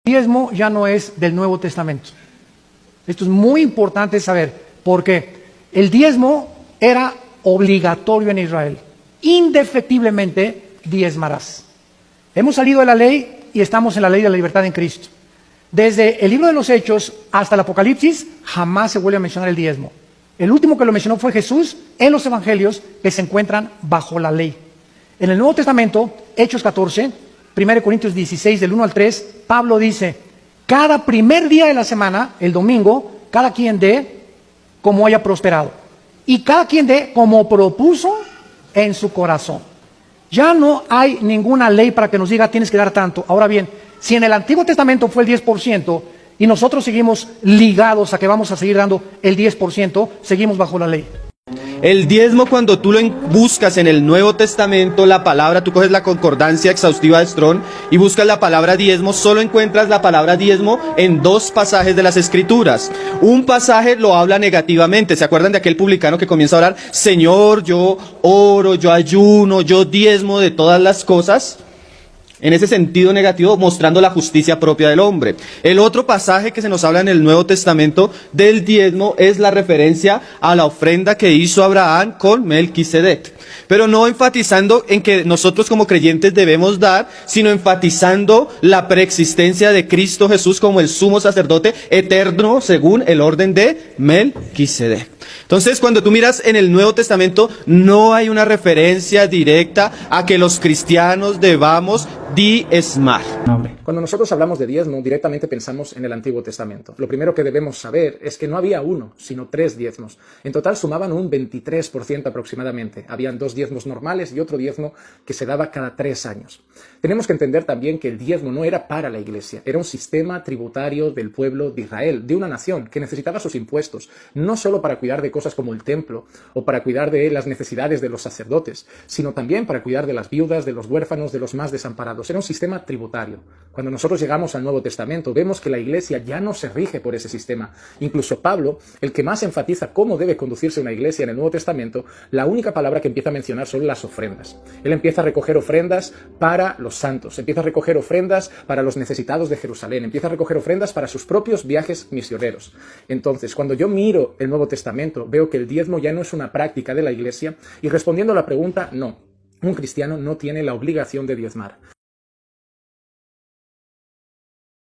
diezmo ya no es del Nuevo Testamento. Esto es muy importante saber, porque el diezmo era obligatorio en Israel. Indefectiblemente diezmarás. Hemos salido de la ley y estamos en la ley de la libertad en Cristo. Desde el libro de los Hechos hasta el Apocalipsis, jamás se vuelve a mencionar el diezmo. El último que lo mencionó fue Jesús en los evangelios, que se encuentran bajo la ley. En el Nuevo Testamento, Hechos 14, 1 Corintios 16, del 1 al 3, Pablo dice: cada primer día de la semana, el domingo, cada quien dé como haya prosperado, y cada quien dé como propuso en su corazón. Ya no hay ninguna ley para que nos diga tienes que dar tanto. Ahora bien, si en el Antiguo Testamento fue el 10% y nosotros seguimos ligados a que vamos a seguir dando el 10%, seguimos bajo la ley. El diezmo, cuando tú lo buscas en el Nuevo Testamento, la palabra, tú coges la concordancia exhaustiva de Strong y buscas la palabra diezmo, solo encuentras la palabra diezmo en 2 pasajes de las Escrituras. Un pasaje lo habla negativamente. ¿Se acuerdan de aquel publicano que comienza a orar: Señor, yo oro, yo ayuno, yo diezmo de todas las cosas? En ese sentido negativo, mostrando la justicia propia del hombre. El otro pasaje que se nos habla en el Nuevo Testamento del diezmo es la referencia a la ofrenda que hizo Abraham con Melquisedec. Pero no enfatizando en que nosotros como creyentes debemos dar, sino enfatizando la preexistencia de Cristo Jesús como el sumo sacerdote eterno según el orden de Melquisedec. Entonces, cuando tú miras en el Nuevo Testamento, no hay una referencia directa a que los cristianos debamos diezmar. Cuando nosotros hablamos de diezmo, directamente pensamos en el Antiguo Testamento. Lo primero que debemos saber es que no había 1, sino 3 diezmos. En total sumaban un 23% aproximadamente. Habían 2 diezmos normales y otro diezmo que se daba cada 3 años. Tenemos que entender también que el diezmo no era para la iglesia, era un sistema tributario del pueblo de Israel, de una nación que necesitaba sus impuestos, no solo para cuidar de cosas como el templo o para cuidar de las necesidades de los sacerdotes, sino también para cuidar de las viudas, de los huérfanos, de los más desamparados. Era un sistema tributario. Cuando nosotros llegamos al Nuevo Testamento, vemos que la iglesia ya no se rige por ese sistema. Incluso Pablo, el que más enfatiza cómo debe conducirse una iglesia en el Nuevo Testamento, la única palabra que empieza a mencionar son las ofrendas. Él empieza a recoger ofrendas para los santos, empieza a recoger ofrendas para los necesitados de Jerusalén, empieza a recoger ofrendas para sus propios viajes misioneros. Entonces, cuando yo miro el Nuevo Testamento, veo que el diezmo ya no es una práctica de la iglesia, y respondiendo a la pregunta, no, un cristiano no tiene la obligación de diezmar.